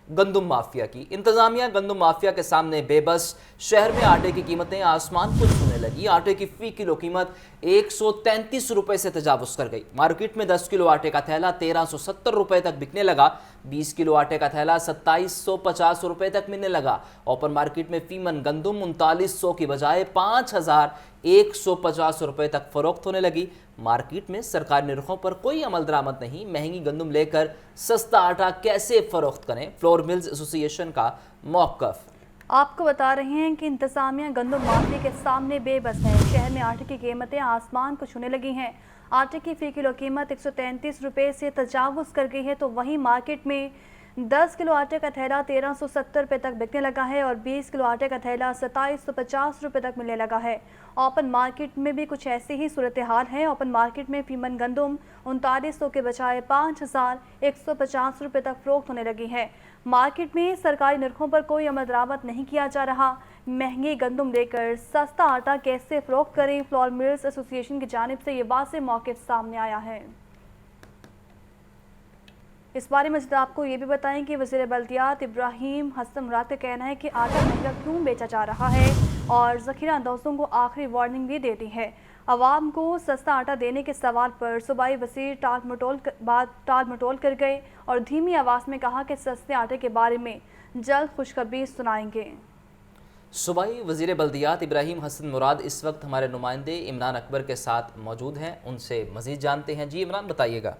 گندم مافیا کی۔ انتظامیہ گندم مافیا کے سامنے بے بس، شہر میں آٹے کی قیمتیں آسمان کو چھونے لگی۔ آٹے کی فی کلو قیمت 133 روپے سے تجاوز کر گئی۔ مارکیٹ میں 10 کلو آٹے کا تھیلا 1370 روپے تک بکنے لگا، 20 کلو آٹے کا تھیلا 2750 روپے تک ملنے لگا۔ اوپن مارکیٹ میں فی من گندم 3900 کی بجائے 5150 روپے تک فروخت ہونے لگی۔ مارکیٹ میں سرکاری نرخوں پر کوئی عمل درآمد نہیں، مہنگی گندم لے کر سستا آٹا کیسے فروخت کریں؟ فلور ملز ایسوسی ایشن کا موقف۔ آپ کو بتا رہے ہیں کہ انتظامیہ گندم مافیا کے سامنے بے بس ہے۔ شہر میں آٹے کی قیمتیں آسمان کو چھونے لگی ہیں۔ آٹے کی فی کلو قیمت 133 روپے سے تجاوز کر گئی ہے، تو وہیں مارکیٹ میں 10 کلو آٹے کا تھیلا 1370 روپے تک بکنے لگا ہے اور 20 کلو آٹے کا تھیلا 2750 روپے تک ملنے لگا ہے۔ اوپن مارکیٹ میں بھی کچھ ایسی ہی صورتحال ہے۔ اوپن مارکیٹ میں فی من گندم 3900 کے بجائے 5150 روپے تک فروخت ہونے لگی ہے۔ مارکیٹ میں سرکاری نرخوں پر کوئی عمل درآمد نہیں کیا جا رہا۔ مہنگی گندم لے کر سستا آٹا کیسے فروخت کریں؟ فلور ملز ایسوسی ایشن کی جانب سے یہ واضح موقف سامنے آیا ہے۔ اس بارے میں آپ کو یہ بھی بتائیں کہ وزیر بلدیات ابراہیم حسن مراد کا کہنا ہے کہ آٹا مہنگا کیوں بیچا جا رہا ہے اور ذخیرہ اندوزوں کو آخری وارننگ بھی دے دی ہے۔ عوام کو سستا آٹا دینے کے سوال پر صوبائی وزیر ٹال مٹول کر گئے اور دھیمی آواز میں کہا کہ سستے آٹے کے بارے میں جلد خوشخبری سنائیں گے۔ صوبائی وزیر بلدیات ابراہیم حسن مراد اس وقت ہمارے نمائندے عمران اکبر کے ساتھ موجود ہیں، ان سے مزید جانتے ہیں۔ جی عمران، بتائیے گا۔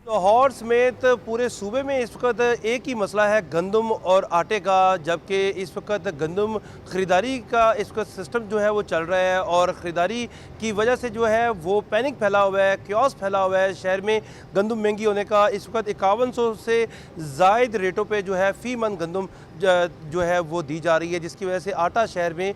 لاہور سمیت پورے صوبے میں اس وقت ایک ہی مسئلہ ہے گندم اور آٹے کا، جبکہ اس وقت گندم خریداری کا اس وقت سسٹم جو ہے وہ چل رہا ہے اور خریداری کی وجہ سے جو ہے وہ پینک پھیلا ہوا ہے، کیوس پھیلا ہوا ہے شہر میں گندم مہنگی ہونے کا۔ اس وقت 5100 سے زائد ریٹوں پہ جو ہے فی من گندم جو ہے وہ دی جا رہی ہے، جس کی وجہ سے آٹا شہر میں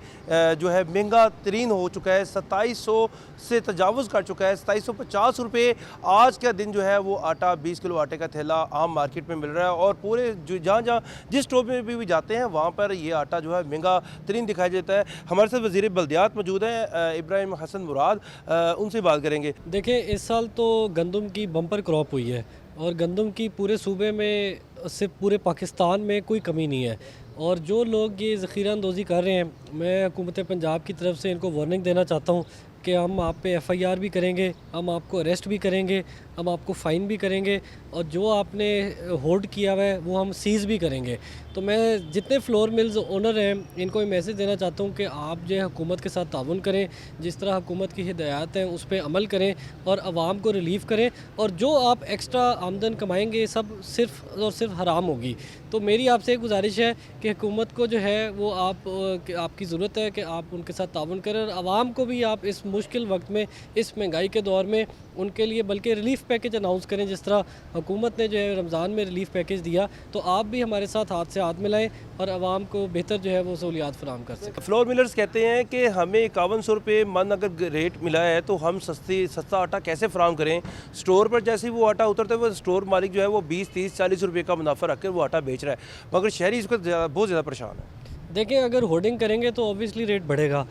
جو ہے مہنگا ترین ہو چکا ہے، 2700 سے تجاوز کر چکا ہے، 2750 روپے آج کا دن جو ہے وہ آٹا 20 کلو آٹے کا تھیلا عام مارکیٹ میں مل رہا ہے اور پورے جہاں جس اسٹور میں بھی جاتے ہیں وہاں پر یہ آٹا جو ہے مہنگا ترین دکھائی دیتا ہے۔ ہمارے ساتھ وزیر بلدیات موجود ہیں ابراہیم حسن مراد، ان سے بات کریں گے۔ دیکھیں اس سال تو گندم کی بمپر کراپ ہوئی ہے اور گندم کی پورے صوبے میں صرف پورے پاکستان میں کوئی کمی نہیں ہے، اور جو لوگ یہ ذخیرہ اندوزی کر رہے ہیں میں حکومت پنجاب کی طرف سے ان کو وارننگ دینا چاہتا ہوں کہ ہم آپ پہ ایف آئی آر بھی کریں گے، ہم آپ کو اریسٹ بھی کریں گے، ہم آپ کو فائن بھی کریں گے، اور جو آپ نے ہولڈ کیا ہوا ہے وہ ہم سیز بھی کریں گے۔ تو میں جتنے فلور ملز اونر ہیں ان کو یہ میسیج دینا چاہتا ہوں کہ آپ جو ہے حکومت کے ساتھ تعاون کریں، جس طرح حکومت کی ہدایات ہیں اس پہ عمل کریں اور عوام کو ریلیف کریں، اور جو آپ ایکسٹرا آمدن کمائیں گے سب صرف اور صرف حرام ہوگی۔ تو میری آپ سے ایک گزارش ہے کہ حکومت کو جو ہے وہ آپ کی ضرورت ہے کہ آپ ان کے ساتھ تعاون کریں، اور عوام کو بھی آپ اس مشکل وقت میں، اس مہنگائی کے دور میں ان کے لیے بلکہ ریلیف پیکج اناؤنس کریں، جس طرح حکومت نے جو ہے رمضان میں ریلیف پیکج دیا، تو آپ بھی ہمارے ساتھ ہاتھ سے ہاتھ ملائیں اور عوام کو بہتر جو ہے وہ سہولیات فراہم کر سکیں۔ فلور ملرز کہتے ہیں کہ ہمیں 5100 روپے من اگر ریٹ ملا ہے تو ہم سستا آٹا کیسے فراہم کریں؟ سٹور پر جیسے وہ آٹا اترتا ہے وہ سٹور مالک جو ہے وہ 20 30 40 روپے کا منافع رکھ کر وہ آٹا بیچ رہا ہے، مگر شہری اس کو بہت زیادہ پریشان ہے۔ دیکھیں اگر ہولڈنگ کریں گے تو اوبیسلی ریٹ بڑھے گا۔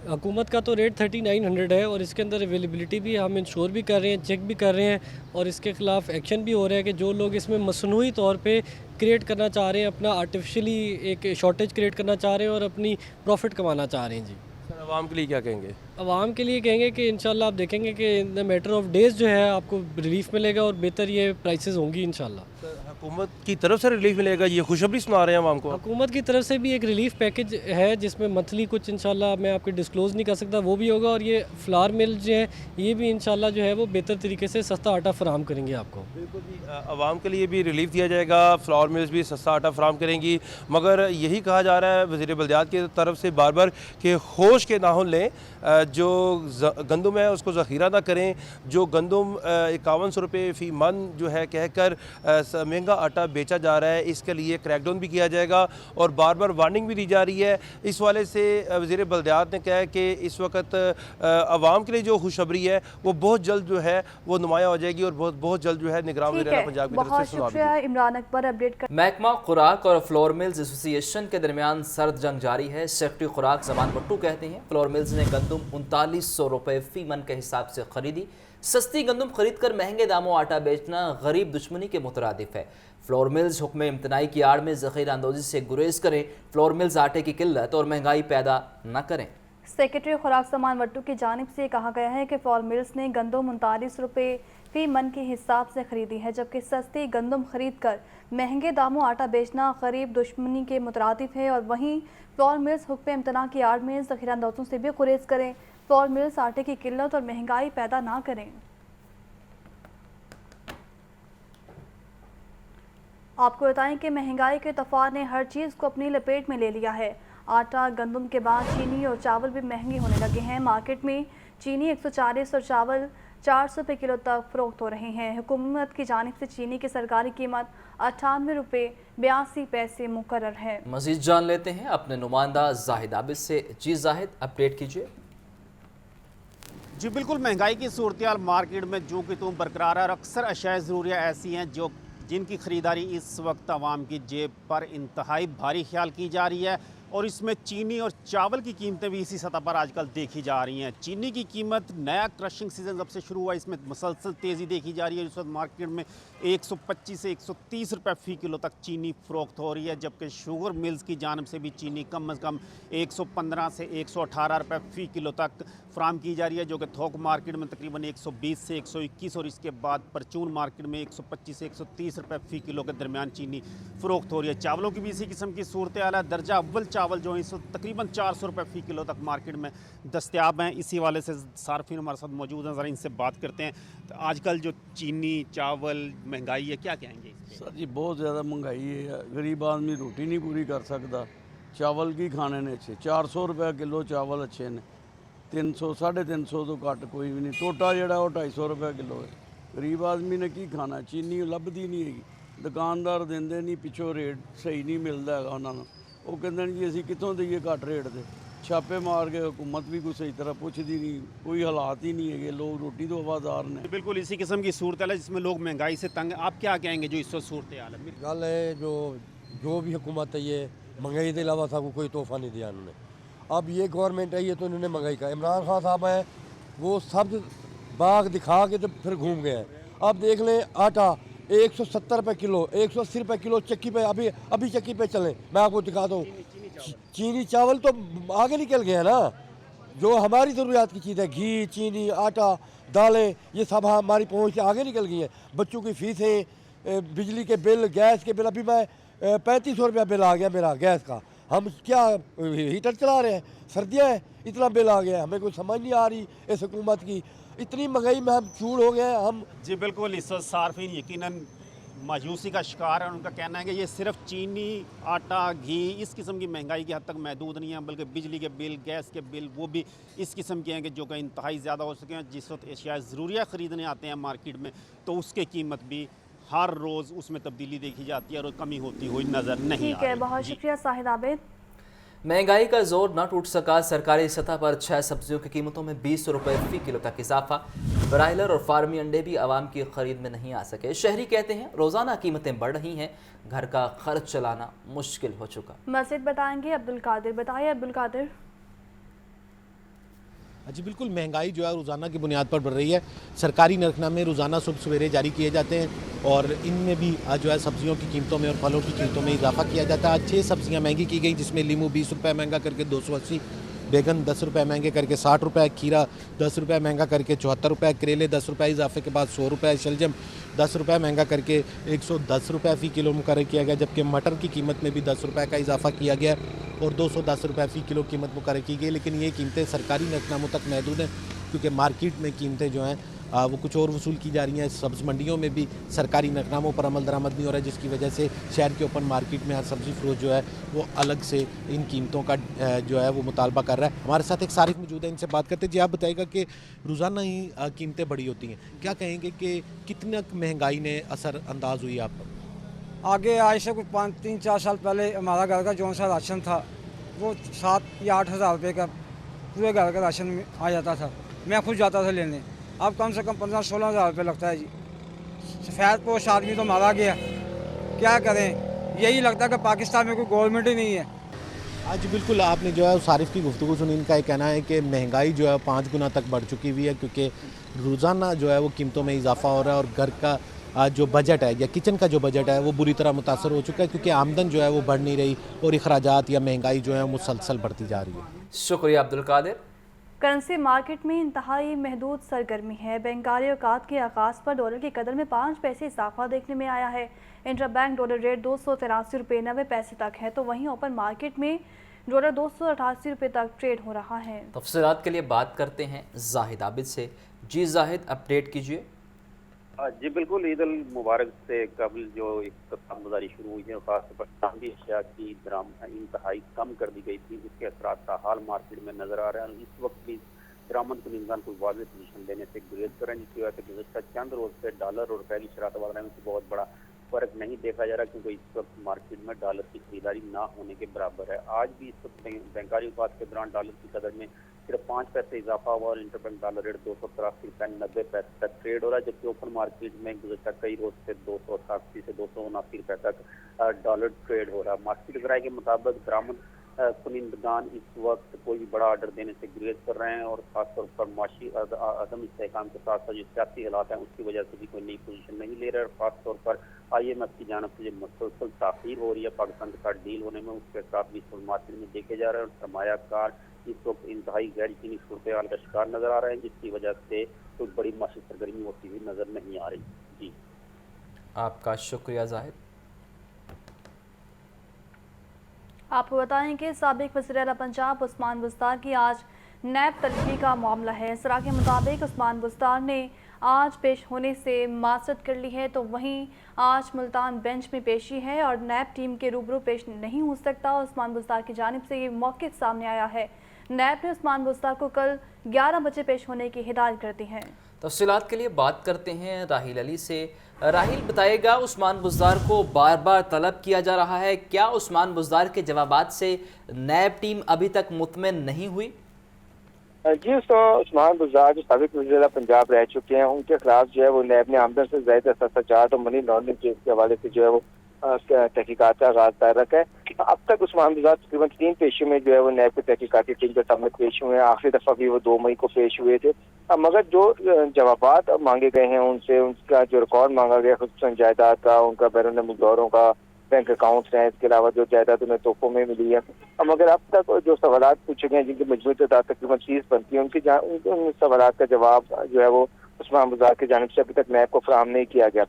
حکومت کا تو ریٹ 3900 ہے اور اس کے اندر اویلیبلٹی بھی ہم انشور بھی کر رہے ہیں، چیک بھی کر رہے ہیں، اور اس کے خلاف ایکشن بھی ہو رہا ہے کہ جو لوگ اس میں مصنوعی طور پہ کریٹ کرنا چاہ رہے ہیں، اپنا آرٹیفیشلی ایک شارٹیج کریٹ کرنا چاہ رہے ہیں اور اپنی پروفٹ کمانا چاہ رہے ہیں۔ جی عوام کے لیے کیا کہیں گے؟ عوام کے لیے کہیں گے کہ انشاءاللہ آپ دیکھیں گے کہ ان دا میٹر آف ڈیز جو ہے آپ کو ریلیف ملے گا اور بہتر یہ پرائسز ہوں گی انشاءاللہ۔ حکومت کی طرف سے ریلیف ملے گا، یہ خوشخبری سنا رہے ہیں عوام کو؟ حکومت کی طرف سے بھی ایک ریلیف پیکج ہے جس میں منتھلی کچھ انشاءاللہ میں آپ کو ڈسکلوز نہیں کر سکتا، وہ بھی ہوگا، اور یہ فلار مل جو ہے یہ بھی انشاءاللہ جو ہے وہ بہتر طریقے سے سستا آٹا فراہم کریں گے آپ کو۔ بالکل جی، عوام کے لیے بھی ریلیف دیا جائے گا، فلور ملز بھی سستا آٹا فراہم کریں گی، مگر یہی کہا جا رہا ہے وزیر بلدیات کی طرف سے بار بار کہ ہوش کے ناخن لیں، جو گندم ہے اس کو ذخیرہ نہ کریں۔ جو گندم 5100 روپے فی من جو ہے کہہ کر مہنگا آٹا بیچا جا رہا ہے، اس کے لیے کریک ڈاؤن بھی کیا جائے گا اور بار بار وارننگ بھی دی جا رہی ہے۔ اس والے سے وزیر بلدیات نے کہا ہے کہ اس وقت عوام کے لیے جو خوشخبری ہے وہ بہت جلد جو ہے وہ نمایاں ہو جائے گی اور بہت جلد جو ہے نگراں وزیر اعلیٰ پنجاب کی طرف سے سنا دی بہت شکریہ عمران اکبر اپڈیٹ کر۔ محکمہ خوراک اور فلور ملز ایسوسی ایشن کے درمیان سرد جنگ جاری ہے۔ سیکرٹری خوراک زمان بٹو کہتے ہیں فلور ملز نے گندم 3900 روپے فی من کے حساب سے خریدی۔ سستی گندم خرید کر مہنگے داموں آٹا بیچنا غریب دشمنی کے مترادف ہے۔ फ्लोर मिल्स हुक्म इम्तनाई की आड़ में ज़ख़ीरा अंदोज़ी से गुरेज करें। फ्लोर मिल्स आटे की किल्लत और महंगाई पैदा न करें। सेक्रेटरी खुराक सामान वट्टू की जानिब से कहा गया है कि फ्लोर मिल्स ने गंदम 39 रुपये फी मन के हिसाब से खरीदी है, जबकि सस्ती गंदम खरीद कर महंगे दामों आटा बेचना गरीब दुश्मनी के मुतरादिफ है। और वहीं फ्लोर मिल्स हुक्म इम्तना की आड़ में ज़ख़ीरा अंदोज़ों से भी गुरेज करें। फ्लोर मिल्स आटे की किल्लत और महंगाई पैदा ना करें। आपको बताएं कि महंगाई के तूफान ने हर चीज़ को अपनी लपेट में ले लिया है। आटा, गंदम के बाद चीनी और चावल भी महंगे होने लगे हैं। मार्केट में चीनी 140 और चावल 400 रुपये किलो तक फरोख्त हो रहे हैं। हुकूमत की जानिब से चीनी की सरकारी कीमत 98 रुपये 82 पैसे मुकर्रर है। मज़ीद जान लेते हैं अपने नुमाइंदा जाहिद आबिद से। जी जाहिद, अपडेट कीजिए। जी बिल्कुल, महंगाई की सूरत मार्केट में जो कि तुम बरकरार है और अक्सर अशाए ज़रूरिया ऐसी हैं जिनकी ख़रीदारी इस वक्त आवाम की जेब पर इंतहाई भारी ख्याल की जा रही है। और इसमें चीनी और चावल की कीमतें भी इसी सतह पर आजकल देखी जा रही हैं। चीनी की कीमत, नया क्रशिंग सीज़न जब से शुरू हुआ, इसमें मुसलसल तेज़ी देखी जा रही है। इस वक्त मार्केट में 125 से 130 रुपये फ़ी किलो तक चीनी फ़रोख्त हो रही है, जबकि शुगर मिल्स की जानिब से भी चीनी कम अज़ कम 115 से 118 रुपये फ़ी किलो तक फ़राम की जा रही है, जो कि थोक मार्केट में तकरीबन 120 से 121 और इसके बाद परचून मार्केट में 125 से 130 रुपये फ़ी किलो के दरमियान चीनी फ़रोख्त हो रही है। चावलों की भी इसी किस्म की सूरत हाल है। दर्जा अव्वल चावल जो है इस वक्त तकरीबन 400 रुपये फ़ी किलो तक मार्केट में दस्तयाब हैं। इसी वाले से सार्फिन हमारे साथ मौजूद हैं, ज़रा इनसे बात करते हैं। तो आजकल जो चीनी, चावल, महंगाई है, क्या कहेंगे? सर जी बहुत ज़्यादा महंगाई है, गरीब आदमी रोटी नहीं पूरी कर सकता। चावल की खाने ने अच्छे 400 रुपये किलो चावल अच्छे ने, 300 350 तो घट कोई भी नहीं। टोटा जोड़ा वो 250 रुपये किलो है। गरीब आदमी ने की खाना, चीनी लभदी नहीं है, दुकानदार देंदे नहीं, पिछों रेट सही नहीं मिलता है उन्होंने। वो कहते हैं जी असी कितों दईए घट रेट से, छापे मार के हुकूमत भी कोई सही तरह पुछदी नहीं, कोई हालात ही नहीं है, लोग रोटी तो आवादार ने। बिल्कुल इसी किस्म की सूरत है जिसमें लोग महंगाई से तंग। आप क्या कहेंगे जो इस वक्त सूरत हाल है? गल है जो भी हुकूमत है, ये महंगाई के अलावा सबको कोई तोहफा नहीं दिया इन्होंने। अब ये गवर्नमेंट है, ये तो इन्होंने महंगाई का, इमरान खान साहब हैं वो सब बाग दिखा के तो फिर घूम गए हैं। अब देख लें आटा 170 रुपये किलो, 180 रुपये किलो चक्की पे, अभी चक्की पे चलें, मैं आपको दिखाता हूँ। चीनी चावल तो आगे निकल गए हैं ना, जो हमारी ज़रूरियात की चीज़ है, घी, चीनी, आटा, दालें, ये सब हमारी पहुँच से आगे निकल गई हैं। बच्चों की फ़ीसें, बिजली के बिल, गैस के बिल, अभी मैं 3500 रुपया बिल आ गया मेरा गैस का। हम क्या हीटर चला रहे हैं, सर्दियाँ हैं, इतना बिल आ गया, हमें कोई समझ नहीं आ रही इस हुकूमत की। इतनी महंगाई में हम चूड़ हो गए हैं हम। जी बिल्कुल, इस वक्त सार्फिन यकीनन मायूसी का शिकार है। उनका कहना है कि ये सिर्फ चीनी, आटा, घी इस किस्म की महंगाई की हद तक महदूद नहीं है, बल्कि बिजली के बिल, गैस के बिल वो भी इस किस्म के हैं कि जो कि इंतहाई ज़्यादा हो सके हैं। जिस वक्त एशिया ज़रूरिया ख़रीदने आते हैं मार्केट में, तो उसके कीमत भी हर रोज़ उसमें तब्दीली देखी जाती है और कमी होती हुई नज़र नहीं आ रही। ठीक है, बहुत शुक्रिया साहिद आबिद। महंगाई का जोर न टूट सका। सरकारी सतह पर 6 सब्जियों की कीमतों में 20 रुपये फ़ी किलो तक इजाफा। ब्रायलर और फार्मी अंडे भी आवाम की खरीद में नहीं आ सके। शहरी कहते हैं रोज़ाना कीमतें बढ़ रही हैं, घर का खर्च चलाना मुश्किल हो चुका। मज़ीद बताएंगे अब्दुल कादिर। बताइए अब्दुल कादिर। जी बिल्कुल, महंगाई जो है रोज़ाना की बुनियाद पर बढ़ रही है। सरकारी नरखनामे रोज़ाना सुबह सवेरे जारी किए जाते हैं और इनमें भी जो है सब्जियों की कीमतों में और फलों की कीमतों में इजाफा किया जाता है। आज 6 सब्जियाँ महंगी की गई, जिसमें लीमू 20 रुपये महंगा करके 280, बैगन 10 रुपये महंगे करके 60 रुपये, खीरा 10 रुपये महंगा करके 74 रुपये, करेले 10 रुपये इजाफे के बाद 100 रुपये, शलजम 10 रुपये महंगा करके 110 रुपये फ़ी किलो मुकर्रर किया गया, जबकि मटर की कीमत में भी 10 रुपये का इजाफा किया गया और 210 रुपये फ़ी किलो कीमत मुकर्रर की गई। लेकिन ये कीमतें सरकारी नरखनामों तक महदूद हैं, क्योंकि मार्केट में कीमतें जो हैं वो कुछ और वसूल की जा रही हैं। सब्ज़ मंडियों में भी सरकारी नरखनामों पर अमल दरामद नहीं हो रहा है, जिसकी वजह से शहर के ओपन मार्केट में हर सब्ज़ी फरोश जो है वो अलग से इन कीमतों का जो है वो मुतालबा कर रहा है। हमारे साथ एक सारिफ मौजूद है, इनसे बात करते हैं। जी आप बताइएगा कि रोज़ाना ही कीमतें बढ़ी होती हैं, क्या कहेंगे कि कितना महंगाई ने असर अंदाज हुई आप पर? आगे आज से कुछ 5-3-4 साल पहले हमारा घर का जो सा राशन था वो 7 या 8 हज़ार रुपये का पूरे घर का राशन में आ जाता था। मैं खुद जाता था लेने, अब कम से कम 15-16 हज़ार रुपये लगता है जी। सफ़ेद पोश आदमी तो मारा गया, क्या करें, यही लगता है कि पाकिस्तान में कोई गवर्नमेंट ही नहीं है। आज बिल्कुल आपने जो है सारिफ की गुफ्तगू सुनी, इनका ये कहना है कि महंगाई जो है 5 गुना तक बढ़ चुकी हुई है, क्योंकि रोज़ाना जो है वो कीमतों में इजाफा हो रहा है और घर का जो बजट है या किचन का जो बजट है वो बुरी तरह मुतासर हो चुका है, क्योंकि आमदन जो है वो बढ़ नहीं रही और अखराजात या महंगाई जो है मुसलसल बढ़ती जा रही है। शुक्रिया अब्दुल कादिर। करंसी मार्केट में इंतहाई महदूद सरगर्मी है। बैंकारी औकात के आगाज़ पर डॉलर की कदर में 5 पैसे इजाफा देखने में आया है। इंटर बैंक डॉलर रेट 283 रुपये 90 पैसे तक है, तो वहीं ओपन मार्केट में डॉलर 288 रुपये तक ट्रेड हो रहा है। तफसीलात के लिए बात करते हैं जाहिद आबिद से। जी जाहिद, अपडेट कीजिए। जी बिल्कुल, ईद उल मुबारक से कबल जो इख्तिताम गुजारी शुरू हुई है, खासतौर पर चांदी अशिया की दरामद इंतहाई कम कर दी गई थी, उसके असरात ताहाल मार्केट में नजर आ रहे हैं। इस वक्त भी दरामद कुनिंदान को वाज़ेह पोजीशन देने से गुरेज करें, जिसकी वजह से गुज़श्ता चंद रोज से डॉलर और रुपये की शरह तबादला में बहुत बड़ा फर्क नहीं देखा जा रहा, क्योंकि इस वक्त मार्केट में डॉलर की खरीदारी ना होने के बराबर है। आज भी इस वक्त बैंकारी औकात के दौरान डॉलर की कदर में सिर्फ 5 पैसे इजाफा हुआ और इंटरबैंक डॉलर रेट 283 रुपये 90 पैसे तक ट्रेड हो रहा है, जबकि ओपन मार्केट में गुज़श्ता कई रोज से 288 से 279 रुपये तक डॉलर ट्रेड हो रहा है। मार्केट राय के मुताबिक दरामद कुनिंदगान इस वक्त कोई भी बड़ा ऑर्डर देने से गुरेज कर रहे हैं और खासतौर पर माशी अदम इस्तेहकाम के साथ साथ जो सियासी हालात हैं उसकी वजह से भी कोई नई पोजीशन नहीं ले रहे, और खासतौर पर IMF की जानब से जो मुसलसल ताख़ीर हो रही है पाकिस्तान के साथ डील होने में, उसके साथ भी इस मार्केट में देखे जा रहे हैं। और सरमायाकार इस वक्त इंतहाई गैर यकीनी सूरत हाल का शिकार नजर आ रहे हैं, जिसकी वजह से कोई बड़ी माशी सरगर्मी होती हुई नजर नहीं आ रही। जी आपका शुक्रिया जाहिद। आपको बताएं कि साबिक वज़ीर-ए-आला पंजाब उस्मान बुज़दार की आज नैब तलबी का मामला है। सरा के मुताबिक उस्मान बुज़दार ने आज पेश होने से माज़रत कर ली है, तो वहीं आज मुल्तान बेंच में पेशी है और नैब टीम के रूबरू पेश नहीं हो सकता। उस्मान बुज़दार की जानिब से ये मौक़िफ़ सामने आया है। नैब ने उस्मान बुज़दार को कल 11 बजे पेश होने की हिदायत कर दी है। तफसीलात के लिए बात करते हैं राहिल अली से। राहिल, बताएगा उस्मान बुज़दार को बार बार तलब किया जा रहा है, क्या उस्मान बुज़दार के जवाबात से नैब टीम अभी तक मुतमिन नहीं हुई? जी, उस्मान बुज़दार जो साबिक वज़ीर पंजाब रह चुके हैं, उनके खिलाफ जो है वो नैब ने आमदन से ज़ायद सजात और मनी लॉन्ड्रिंग केस के हवाले से जो है वो तहकीकात का आगाज कर रखा है। अब तक उस्मान बुज़दार तकरीबन 3 पेशियों में जो है वो नैब की तहकीकाती टीम के सामने पेश हुए हैं। आखिरी दफ़ा भी वो 2 मई को पेश हुए थे। मगर जो जवाबात मांगे गए हैं उनसे, उनका जो रिकॉर्ड मांगा गया खुसूसन जायदाद का, उनका बैरून मुल्क दौरों का, बैंक अकाउंट्स हैं, इसके अलावा जो जायदाद उन्हें तोहफों में मिली है, मगर अब तक जो सवालात पूछे गए जिनकी मजमूई तादाद तकरीबन 30 बनती है, उन सवालात का जवाब जो है वो उस्मान बुज़दार की जानिब से अभी तक नैब को फराहम नहीं किया गया।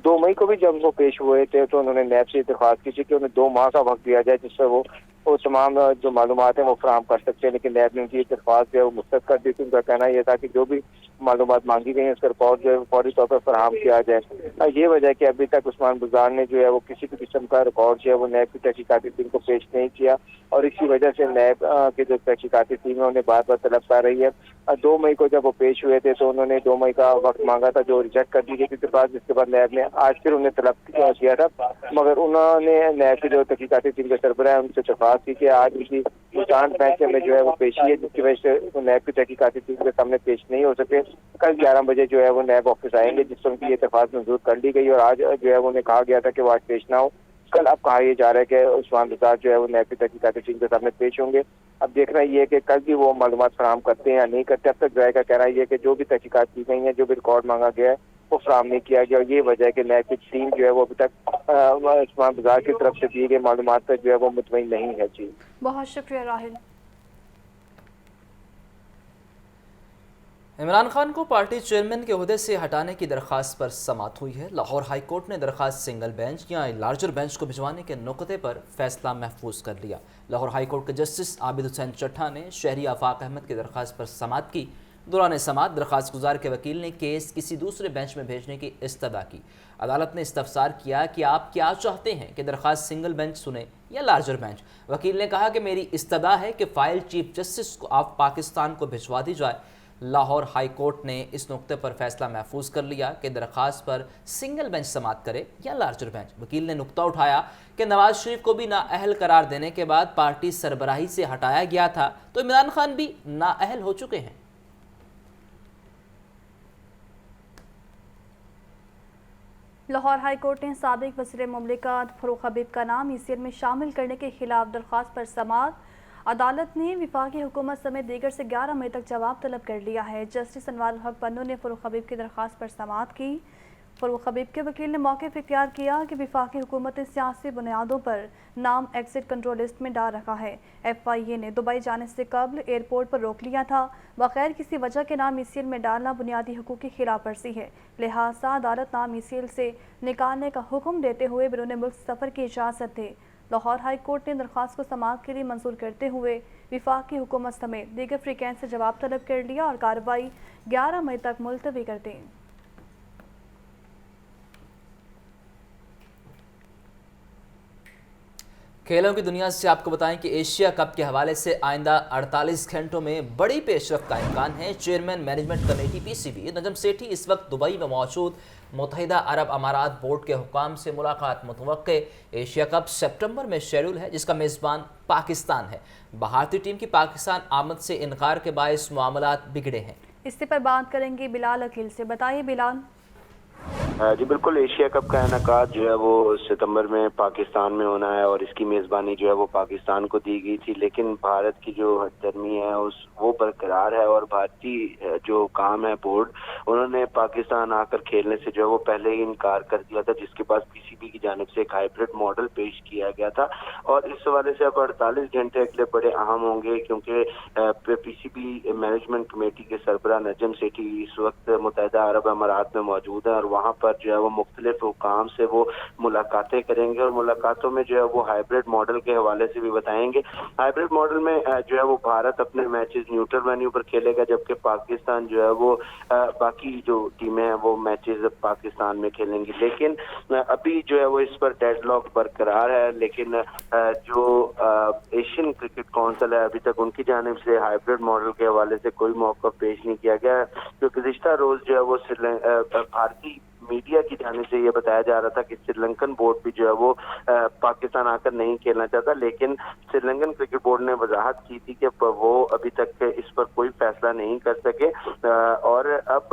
2 मई को भी जब वो पेश हुए थे तो उन्होंने नैब से दरख्वास्त की थी कि उन्हें 2 माह का वक्त दिया जाए जिससे वो तमाम जो मालूमात हैं वो फराहम कर सकते हैं, लेकिन नैब ने उनकी दरख्वास्त जो है वो मुस्तरद कर दी थी। उनका कहना यह था कि जो भी मालूमात मांगी गई है उसका रिकॉर्ड जो है फौरी तौर पर फराहम किया जाए। ये वजह है कि अभी तक उस्मान बुज़दार ने जो है वो किसी भी किस्म का रिकॉर्ड जो है वो नैब की तहकीकाती टीम को पेश नहीं किया, और इसी वजह से नैब की जो तहकीकाती टीम है उन्हें बार बार तलब कर रही है। 2 मई को जब वो पेश हुए थे तो उन्होंने 2 मई का वक्त मांगा था, जो रिजेक्ट कर दी गई थी। जिसके बाद नैब ने आज फिर उन्हें तलब किया था, मगर उन्होंने नैब की जो तहकीकाती टीम के सरबराह है उनसे दरख्वास्त की कि आज उनकी मुल्तान बेंच में जो है वो पेशी है, जिसकी वजह से वो नैब की तहकीकाती टीम के सामने पेश नहीं हो सके। कल 11 बजे जो है वो नैब ऑफिस आएंगे, जिससे उनकी ये दरख्वास्त मंजूर कर ली गई, और आज जो है उन्हें कहा गया था कि वो आज पेश ना हो। कल अब कहा यह जा रहा है कि उस्मान बुज़दार जो है वो नैब की तहकीकाती टीम के सामने पेश होंगे। अब देखना ये है कि कल भी वो मालूमात फराहम करते हैं या नहीं करते। अब तक जो है का कहना यह है कि जो भी तहकीकात की गई है, जो भी रिकॉर्ड मांगा गया है वो फराहम नहीं किया गया, और ये वजह है कि नैब की टीम जो है वो अभी तक उस्मान बुज़दार की तरफ से दिए गए मालूमात पर जो है वो मुतमईन नहीं है। जी, बहुत शुक्रिया राहिल। इमरान खान को पार्टी चेयरमैन के ओहदे से हटाने की दरख्वास्त पर समाअत हुई है। लाहौर हाई कोर्ट ने दरख्वास्त सिंगल बेंच या लार्जर बेंच को भिजवाने के नुकते पर फैसला महफूज कर लिया। लाहौर हाई कोर्ट के जस्टिस आबिद हुसैन चट्टा ने शहरी आफाक अहमद की दरख्वास्त पर समाअत की। दौरान समाअत दरख्वास्त गुजार के वकील ने केस किसी दूसरे बेंच में भेजने की इस्तदा की। अदालत ने इस्तफसार किया कि आप क्या चाहते हैं कि दरख्वास्त सिंगल बेंच सुने या लार्जर बेंच। वकील ने कहा कि मेरी इस्तदा है कि फ़ाइल चीफ जस्टिस को आप पाकिस्तान को भिजवा दी जाए। लाहौर हाई कोर्ट ने इस नुक्ते पर फैसला महफूज कर लिया कि दरख्वास्त पर सिंगल बेंच समाअत करे या लार्जर बेंच। वकील ने नुक्ता उठाया कि नवाज शरीफ को भी नाअहल करार देने के बाद पार्टी सरबराही से हटाया गया था, तो इमरान खान भी नाअहल हो चुके हैं। लाहौर हाई कोर्ट ने साबिक वज़ीर मुमलिकत फरूख हबीब का नाम ECL में शामिल करने के खिलाफ दरख्वास्त पर समाअत। अदालत ने वफाकी हुकूमत समेत दीगर से 11 मई तक जवाब तलब कर लिया है। जस्टिस अनवारुल हक पन्नू ने फरूख हबीब की दरख्वास्त पर समाअत की। फरूख हबीब के वकील ने मौक़िफ़ इख्तियार किया कि वफाकी हुकूमत ने सियासी बुनियादों पर नाम एग्जिट कंट्रोल लिस्ट में डाल रखा है। FIA ने दुबई जाने से कबल एयरपोर्ट पर रोक लिया था। बगैर किसी वजह के नाम ECL में डालना बुनियादी हुकूक की खिलाफ वर्जी है, लिहाजा अदालत नाम ECL से निकालने का हुक्म देते हुए बैरून मुल्क सफ़र की इजाज़त दे। लाहौर हाई कोर्ट ने दरख्वास्त को समाअत के लिए मंजूर करते हुए वफाकी हुकूमत समेत दीगर फ्रीकैन से जवाब तलब कर लिया और कार्रवाई 11 मई तक मुलतवी कर दी। खेलों की दुनिया से आपको बताएं कि एशिया कप के हवाले से आइंदा 48 घंटों में बड़ी पेशरफ्त का इम्कान है। Chairman management committee PCB Najam Sethi इस वक्त दुबई में मौजूद मुत्तहिदा अरब अमारात बोर्ड के हुकाम से मुलाकात मुतवक्के। एशिया कप सितंबर में शेड्यूल है, जिसका मेज़बान पाकिस्तान है। भारतीय टीम की पाकिस्तान आमद से इनकार के बायस मामलात बिगड़े हैं। इसी पर बात करेंगे बिलाल अकील से। बताइए बिलाल। जी बिल्कुल, एशिया कप का इनेकाद जो है वो सितंबर में पाकिस्तान में होना है और इसकी मेज़बानी जो है वो पाकिस्तान को दी गई थी, लेकिन भारत की जो हटदर्मी है वो बरकरार है और भारतीय जो काम है बोर्ड, उन्होंने पाकिस्तान आकर खेलने से जो है वो पहले ही इनकार कर दिया था, जिसके पास PCB की जानिब से एक हाइब्रिड मॉडल पेश किया गया था। और इस हवाले से अब 48 घंटे अगले बड़े अहम होंगे, क्योंकि PCB मैनेजमेंट कमेटी के सरबराह नजम सेठी इस वक्त मुत्तहिदा अरब अमारात में मौजूद है और वहाँ पर जो है वो मुख्तलिफ हुकाम से वो मुलाकातें करेंगे और मुलाकातों में जो है वो हाइब्रिड मॉडल के हवाले से भी बताएंगे। हाइब्रिड मॉडल में जो है वो भारत अपने मैचेस न्यूट्रल वेन्यू पर खेलेगा, जबकि पाकिस्तान जो है वो बाकी जो टीमें हैं वो मैचेस पाकिस्तान में खेलेंगी। लेकिन अभी जो है वो इस पर डेडलॉक बरकरार है, लेकिन जो एशियन क्रिकेट काउंसिल है अभी तक उनकी जानिब से हाइब्रिड मॉडल के हवाले से कोई मौका पेश नहीं किया गया। जो गुज़िश्ता रोज जो है वो भारतीय मीडिया की जाने से ये बताया जा रहा था कि श्रीलंकन बोर्ड भी जो है वो पाकिस्तान आकर नहीं खेलना चाहता, लेकिन श्रीलंकन क्रिकेट बोर्ड ने वजाहत की थी कि वो अभी तक इस पर कोई फैसला नहीं कर सके और अब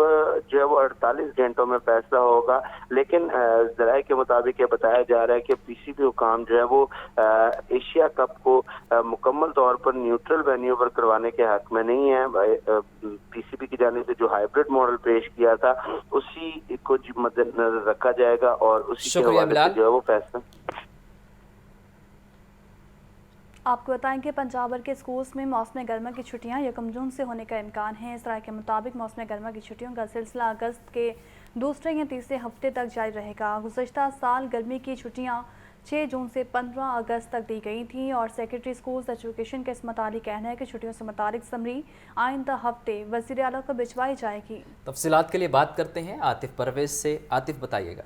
जो है वो 48 घंटों में फैसला होगा। लेकिन ज़राए के मुताबिक ये बताया जा रहा है कि PCB हुकाम जो है वो एशिया कप को मुकम्मल तौर पर न्यूट्रल वेन्यू पर करवाने के हक में नहीं है। PCB की जाने से जो हाइब्रिड मॉडल पेश किया था उसी को मद्देनजर रखा जाएगा और उसी के हवाले से जो है वो फैसला। आपको बताएं कि पंजाब के स्कूल्स में मौसम गर्मा की छुट्टियां 1 जून से होने का इम्कान है। इस राय के मुताबिक मौसम गर्मा की छुट्टियों का सिलसिला अगस्त के दूसरे या तीसरे हफ्ते तक जारी रहेगा। गुज़श्ता साल गर्मी की छुट्टियां 6 जून से 15 अगस्त तक दी गई थी और सेक्रेटरी स्कूल्स एजुकेशन के इस मुतालिक कहना है कि छुट्टियों से मुतालिक समरी आइंदा हफ्ते वज़ीर आला को भिजवाई जाएगी। तफसीलात के लिए बात करते हैं आतिफ परवेज से। आतिफ बताइएगा।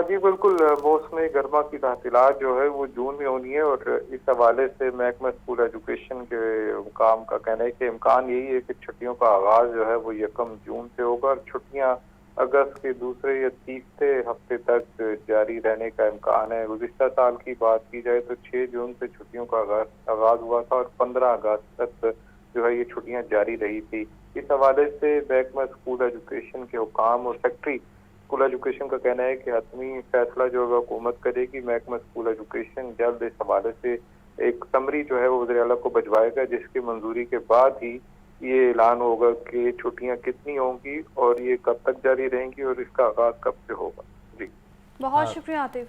जी बिल्कुल, मौसम गर्मा की तातीलात जो है वो जून में होनी है और इस हवाले से महकमा स्कूल एजुकेशन के हुकाम का कहना है कि इम्कान यही है कि छुट्टियों का आगाज़ जो है वो 1 जून से होगा और छुट्टियाँ अगस्त के दूसरे या तीसरे हफ्ते तक जारी रहने का इम्कान है। गुज़िश्ता साल की बात की जाए तो 6 जून से छुट्टियों का आगाज़ हुआ था और 15 अगस्त तक जो है ये छुट्टियां जारी रही थी। इस हवाले से महकमा स्कूल एजुकेशन के हुकाम और सेक्रेटरी स्कूल एजुकेशन का कहना है कि हतमी फैसला जो है हुकूमत करेगी। महकमा स्कूल एजुकेशन जल्द इस हवाले से एक समरी जो है वो वज़ीर आला को भिजवाएगा, जिसकी मंजूरी के बाद ही ये ऐलान होगा कि छुट्टियां कितनी होंगी और ये कब तक जारी रहेंगी और इसका आगाज कब से होगा। जी बहुत शुक्रिया आतिफ।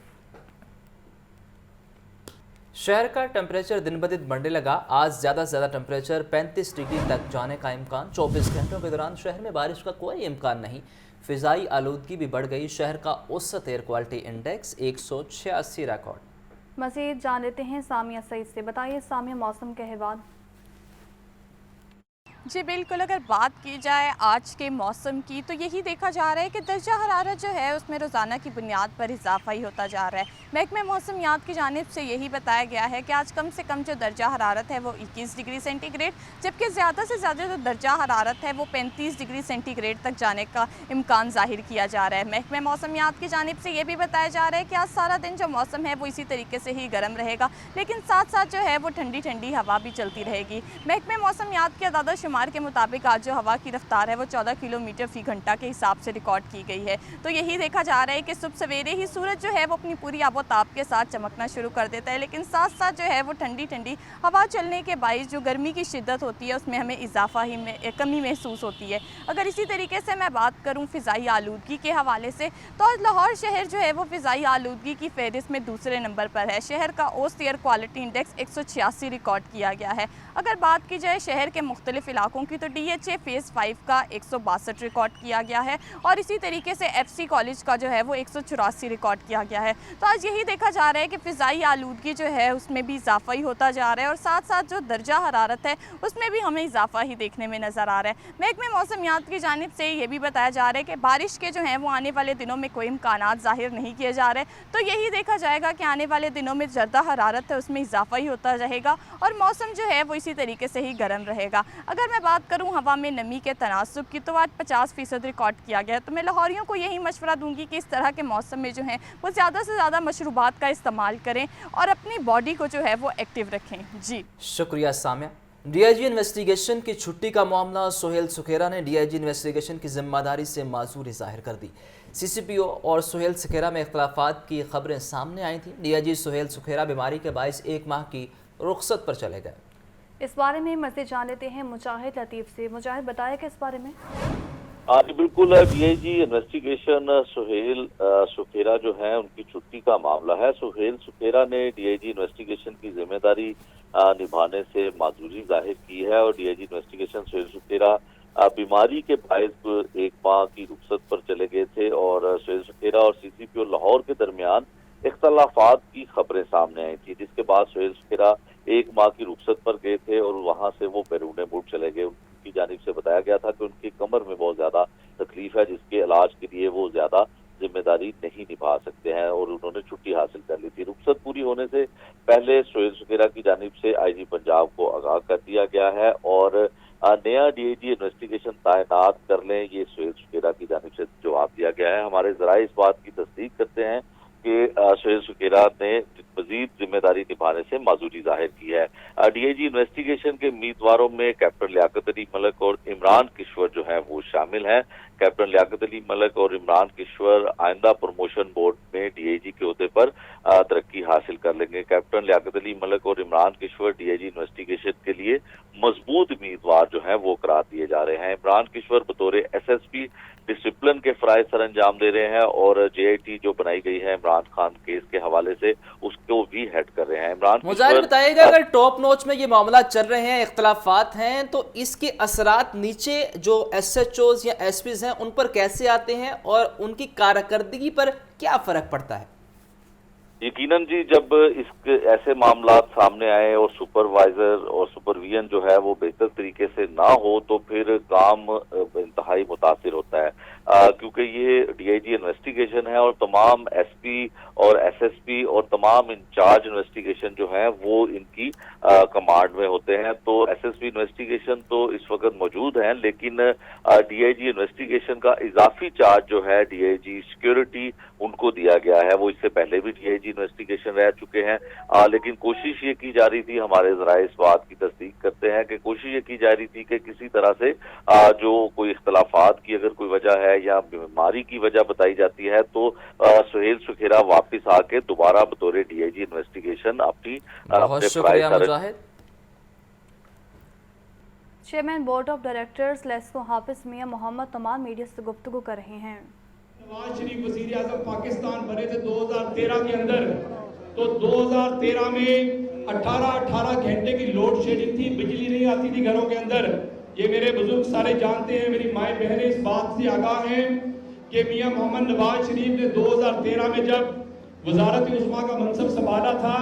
शहर का टेम्परेचर दिन ब दिन बढ़ने लगा। आज ज़्यादा से ज़्यादा टेम्परेचर 35 डिग्री तक जाने का इम्कान। 24 घंटों के दौरान शहर में बारिश का कोई इम्कान नहीं। फ़िज़ाई आलूदगी भी बढ़ गई। शहर का औसत एयर क्वालिटी इंडेक्स 186 रिकॉर्ड। मज़ीद जान लेते हैं सामिया सईद से। बताइए सामिया, मौसम के अहवाल। जी बिल्कुल, अगर बात की जाए आज के मौसम की तो यही देखा जा रहा है कि दर्जा हरारत जो है उसमें रोज़ाना की बुनियाद पर इजाफा ही होता जा रहा है। महकमे मौसमियात की जानिब से यही बताया गया है कि आज कम से कम जो दर्जा हरारत है वो 21 डिग्री सेंटीग्रेड, जबकि ज़्यादा से ज़्यादा जो दर्जा हरारत है वो 35 डिग्री सेंटीग्रेड तक जाने का इम्कान ज़ाहिर किया जा रहा है। महकमे मौसमियात की जानिब से ये भी बताया जा रहा है कि आज सारा दिन जो मौसम है वो इसी तरीके से ही गर्म रहेगा, लेकिन साथ साथ जो है वो ठंडी ठंडी हवा भी चलती रहेगी। महकमे मौसमियात के अदाद शुमार के मुताबिक आज जो हवा की रफ्तार है वो 14 किलोमीटर फी घंटा के हिसाब से रिकॉर्ड की गई है। तो यही देखा जा रहा है कि सुबह सवेरे ही सूरज जो है वो अपनी पूरी आबोताब के साथ चमकना शुरू कर देता है, लेकिन साथ साथ जो है वो ठंडी ठंडी हवा चलने के बायस जो गर्मी की शिद्दत होती है उसमें हमें इजाफा ही में कमी महसूस होती है। अगर इसी तरीके से मैं बात करूं फ़िज़ाई आलूदगी के हवाले से, तो लाहौर शहर जो है वो फ़िज़ाई आलूदगी की फहरिस्त में दूसरे नंबर पर है। शहर का औसत एयर क्वालिटी इंडेक्स 186 रिकॉर्ड किया गया है। अगर बात की जाए शहर के मुख्तलिफ इलाकों की, तो DHA फ़ेज़ 5 का 162 रिकॉर्ड किया गया है और इसी तरीके से FC कॉलेज का जो है वो 184 रिकॉर्ड किया गया है। तो आज यही देखा जा रहा है कि फ़िज़ाई आलूदगी जो है उसमें भी इजाफा ही होता जा रहा है और साथ साथ जो दर्जा हरारत है उसमें भी हमें इजाफा ही देखने में नज़र आ रहा है। महकमे मौसमियात की जानिब से ये भी बताया जा रहा है कि बारिश के जो हैं वो आने वाले दिनों में कोई इम्कानात ज़ाहिर नहीं किए जा रहे। तो यही देखा जाएगा कि आने वाले दिनों में ज़र्दा हरारत है उसमें इजाफा ही होता रहेगा और मौसम जो है वो इसी तरीके से ही गर्म रहेगा। अगर मैं बात करूँ हवा में नमी के तनासुब की, तो आज 50% रिकॉर्ड किया गया है। तो मैं लाहौरियों को यही मशवरा दूंगी कि इस तरह के मौसम में जो है वो ज़्यादा से ज़्यादा मशरूबात का इस्तेमाल करें और अपनी बॉडी को जो है वो एक्टिव रखें। जी शुक्रिया सामिया। DIG इन्वेस्टिगेशन की छुट्टी का मामला, सोहेल सुखेरा ने DIG इन्वेस्टिगेशन की जिम्मेदारी से माजूरी जाहिर कर दी। CCPO और सोहेल सुखेरा में इख्तलाफात की खबरें सामने आई थी। DIG सोहेल सुखेरा बीमारी के बायस 1 माह की रुखसत पर चले गए। इस बारे में मज़ीद जान लेते हैं मुजाहिद लतीफ़ से। मुजाहिद, बताया कि इस बारे में जी बिल्कुल, DIG इन्वेस्टिगेशन सोहेल सुखेरा जो है उनकी छुट्टी का मामला है। सोहेल सुखेरा ने DIG इन्वेस्टिगेशन की जिम्मेदारी निभाने से माजूरी जाहिर की है और DIG इन्वेस्टिगेशन सोहेल सुखेरा बीमारी के बायस 1 माह की रुखसत पर चले गए थे और सोहेल सुखेरा और CCPO लाहौर के दरमियान इख्तलाफात की खबरें सामने आई थी, जिसके बाद सोहेल सुखेरा 1 माह की रुखसत पर गए थे और वहां से वो बैरून मुल्क चले गए। उनकी जानिब से बताया गया था कि उनकी कमर में बहुत ज्यादा तकलीफ है, जिसके इलाज के लिए वो ज्यादा जिम्मेदारी नहीं निभा सकते हैं और उन्होंने छुट्टी हासिल कर ली थी। रुखसत पूरी होने से पहले सोहेल सुखेरा की जानिब से IG पंजाब को आगाह कर दिया गया है और नया DIG इन्वेस्टिगेशन तैनात कर लें, ये सोहेल सुखेरा की जानिब से जवाब दिया गया है। हमारे ज़राए इस बात की तस्दीक करते हैं कि सोहेल सुखेरा ने मजीद जिम्मेदारी निभाने से माजूरी जाहिर की है। DIG इन्वेस्टिगेशन के उम्मीदवारों में कैप्टन लियाकत अली मलिक और इमरान किश्वर जो हैं वो शामिल हैं। कैप्टन लियाकत अली मलिक और इमरान किश्वर आइंदा प्रमोशन बोर्ड में DIG के ओहदे पर तरक्की हासिल कर लेंगे। कैप्टन लियाकत अली मलिक और इमरान किश्वर DIG इन्वेस्टिगेशन के लिए मजबूत उम्मीदवार जो हैं वो करार दिए जा रहे हैं। इमरान किश्वर बतौर SSP डिसिप्लिन के फराइज सर अंजाम दे रहे हैं और JIT जो बनाई गई है इमरान खान केस के हवाले से उसको भी हेड कर रहे हैं। इमरान मुझे बताइएगा, अगर टॉप नोच में ये मामला चल रहे हैं, इख्तलाफात हैं, तो इसके असरात नीचे जो SHOs या SPs हैं उन पर कैसे आते हैं और उनकी कारकर्दगी पर क्या फर्क पड़ता है? यकीनन जी, जब ऐसे मामलात सामने आए और सुपरवाइजर और सुपरविजन जो है वो बेहतर तरीके से ना हो तो फिर काम इंतहाई मुतासिर होता है, क्योंकि ये DIG इन्वेस्टिगेशन है और तमाम SP और SSP और तमाम इंचार्ज इन्वेस्टिगेशन जो है वो इनकी कमांड में होते हैं। तो SSP इन्वेस्टिगेशन तो इस वक्त मौजूद हैं, लेकिन DIG इन्वेस्टिगेशन का इजाफी चार्ज जो है DIG सिक्योरिटी उनको दिया गया है। वो इससे पहले भी DIG इन्वेस्टिगेशन रह चुके हैं, लेकिन कोशिश ये की जा रही थी, हमारे ज़राए इस बात की तस्दीक करते हैं कि कोशिश ये की जा रही थी कि किसी तरह से जो कोई इख्तलाफात की अगर कोई वजह है या बीमारी की वजह बताई जाती है तो सोहेल सुखेरा वापस आके दोबारा बतौर DIG इन्वेस्टिगेशन अपने chairman board of directors LESCO Hafiz Mian Muhammad तमाम मीडिया से गुफ्तगू कर रहे हैं। नवाज शरीफ वजीर आज़म पाकिस्तान बने थे 2013 के अंदर, तो 2013 में 18 घंटे की लोड शेडिंग थी, बिजली नहीं आती थी घरों के अंदर। ये मेरे बुजुर्ग सारे जानते हैं, मेरी माएँ बहनें इस बात से आगाह हैं कि मियां मोहम्मद नवाज शरीफ ने 2013 में जब वजारत उस्मा का मनसब संभाला था,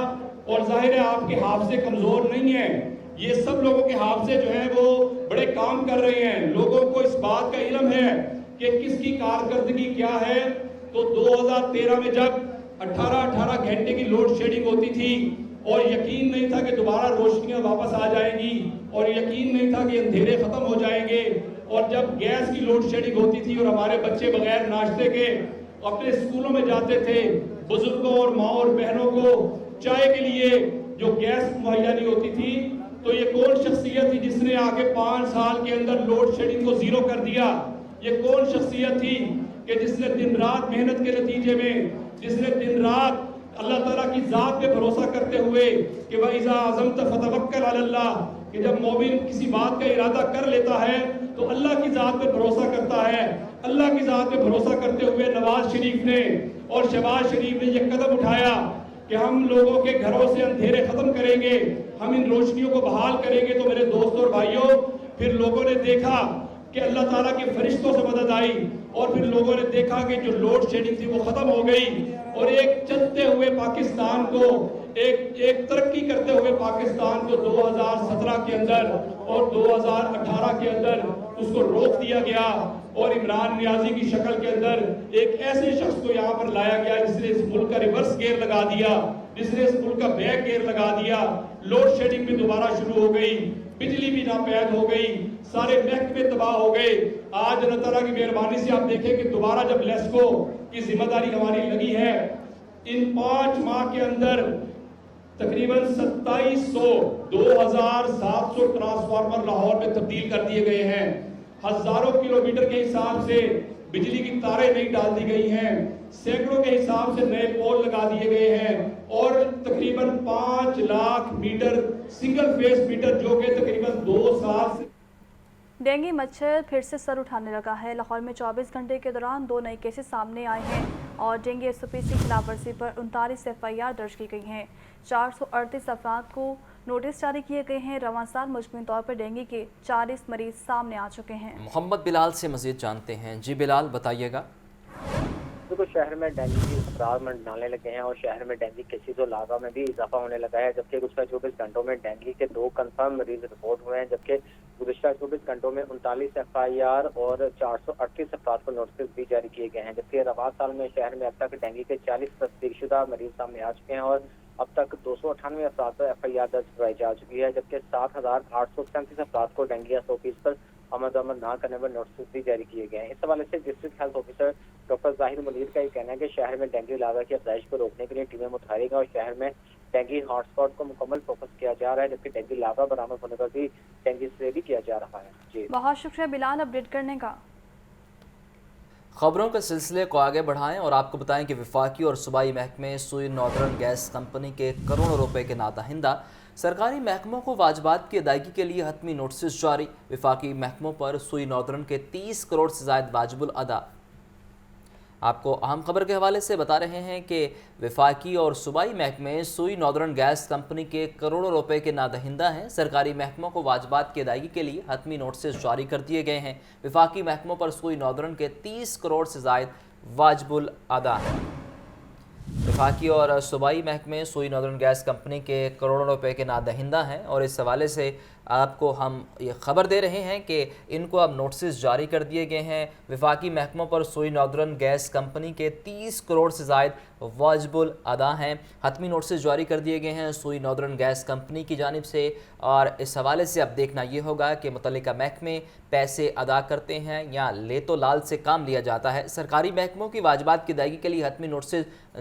और जाहिर है आपके हाफजे कमजोर नहीं है, ये सब लोगों के हाफजे जो हैं वो बड़े काम कर रहे हैं, लोगों को इस बात का इल्म है कि किसकी कारकर्दगी क्या है। तो 2013 में जब 18 घंटे की लोड शेडिंग होती थी और यकीन नहीं था कि दोबारा रोशनियां वापस आ जाएंगी और यकीन नहीं था कि अंधेरे खत्म हो जाएंगे, और जब गैस की लोड शेडिंग होती थी और हमारे बच्चे बगैर नाश्ते के अपने स्कूलों में जाते थे, बुजुर्गों और माँ और बहनों को चाय के लिए जो गैस मुहैया नहीं होती थी, तो ये कौन शख्सियत थी जिसने आगे 5 साल के अंदर लोड शेडिंग को जीरो कर दिया? ये कौन शख्सियत थी कि जिसने दिन रात मेहनत के नतीजे में, जिसने दिन रात अल्लाह ताला की ज़ात पे भरोसा करते हुए कि वइज़ा अज़म्त फतवक्कल अलल्लाह, कि जब मोमिन किसी बात का इरादा कर लेता है तो अल्लाह की ज़ात पे भरोसा करता है। अल्लाह की ज़ात पे भरोसा करते हुए नवाज शरीफ ने और शहबाज शरीफ ने यह कदम उठाया कि हम लोगों के घरों से अंधेरे ख़त्म करेंगे, हम इन रोशनियों को बहाल करेंगे। तो मेरे दोस्तों और भाइयों, फिर लोगों ने देखा कि अल्लाह ताला के फरिश्तों से मदद आई और फिर लोगों ने देखा कि जो लोड शेडिंग थी वो ख़त्म हो गई और एक चलते हुए पाकिस्तान को, एक तरक्की करते हुए पाकिस्तान को 2017 के अंदर और 2018 के अंदर उसको रोक दिया गया और इमरान नियाजी की शक्ल के अंदर एक ऐसे शख्स को यहाँ पर लाया गया जिसने इस मुल्क का रिवर्स गियर लगा दिया, जिसने इस मुल्क का बैक गियर लगा दिया। लोड शेडिंग भी दोबारा शुरू हो गई, बिजली भी नापैद हो गई, सारे महकमे तबाह हो गए। आज अल्लाह ताला की मेहरबानी से आप देखें कि दोबारा जब लेस्को की जिम्मेदारी हमारी लगी है, इन 5 माह के अंदर तकरीबन 2700 ट्रांसफार्मर लाहौर में तब्दील कर दिए गए हैं। हजारों किलोमीटर के हिसाब से बिजली की तारें नहीं डाल दी गई हैं, सैकड़ों के हिसाब से नए पोल लगा दिए गए हैं और तकरीबन 5 lakh meter single phase meter जो कि तकरीबन 2 साल से। डेंगू मच्छर फिर से सर उठाने लगा है। लाहौर में 24 घंटे के दौरान 2 नए केसेस सामने आए हैं और डेंगू SOP की खिलाफवर्जी पर 39 FIR दर्ज की गई हैं। 438 अफराद को नोटिस जारी किए गए हैं। रवां साल मजमूई तौर पर डेंगू के 40 मरीज सामने आ चुके हैं। मोहम्मद बिलाल से मजीद जानते हैं। जी बिलाल, बताइएगा। देखो, शहर में डेंगू की अफराद मंडराने लगे हैं और शहर में डेंगू केसेस और लार्वा में भी इजाफा होने लगा है, जबकि गुज़श्ता 24 घंटों में डेंगू के 2 कंफर्म मरीज रिपोर्ट हुए हैं, जबकि गुज़श्ता 24 घंटों में 39 FIR और 438 अफराद को नोटिस भी जारी किए गए हैं। जबकि रवां साल में शहर में अब तक डेंगू के 40 तस्दीकशुदा मरीज सामने आ चुके हैं और अब तक 298 अफराद पर FIR दर्ज करवाई जा चुकी है, जबकि 7,837 अफराद को डेंगू SOP पर अमल ना करने पर नोटिस भी जारी किए गए हैं। इस हवाले से डिस्ट्रिक्ट हेल्थ ऑफिसर डॉक्टर जाहिर मुनीर का ये कहना है कि शहर में डेंगू लार्वा की अफजाइश को रोकने के लिए टीमें मुतहरिक हैं और शहर में डेंगू हॉटस्पॉट को मुकम्मल फोकस किया जा रहा है, जबकि डेंगू लार्वा बरामद होने पर भी डेंगू स्प्रे भी किया जा रहा है। जी, बहुत शुक्रिया बिलाल अपडेट करने का। खबरों के सिलसिले को आगे बढ़ाएं और आपको बताएं कि वफाकी और सूबाई महकमे सुई नॉर्दर्न गैस कंपनी के करोड़ों रुपए के नादहिंदा। सरकारी महकमों को वाजबात की अदायगी के लिए हतमी नोटिस जारी। वफाकी महकमों पर सुई नॉर्दर्न के 30 करोड़ से ज़ायद वाजिबुल अदा। आपको अहम खबर के हवाले से बता रहे हैं कि वफाकी और सूबाई महकमे सुई नॉर्दर्न गैस कंपनी के करोड़ों रुपए के नादहिंदा हैं। सरकारी महकमों को वाजबात की अदायगी के लिए हतमी नोटिस जारी कर दिए गए हैं। वफाकी महकमों पर सुई नॉर्दर्न के 30 करोड़ से ज़ायद वाजिबुल अदा हैं। वफाकी और सूबाई महकमे सुई नॉर्दर्न गैस कंपनी के करोड़ों रुपए के नादहिंदा हैं और इस हवाले से आपको हम ये खबर दे रहे हैं कि इनको अब नोटिस जारी कर दिए गए हैं। वफाकी महकमों पर सुई नॉर्दर्न गैस कंपनी के 30 करोड़ से ज़ायद वाजिबुल अदा हैं। हतमी नोटिस जारी कर दिए गए हैं सुई नॉर्दर्न गैस कंपनी की जानिब से और इस हवाले से अब देखना ये होगा कि मुतल्लिका महकमे पैसे अदा करते हैं या ले तो लाल से काम लिया जाता है। सरकारी महकमों की वाजबात की अदायगी के लिए हतमी नोटिस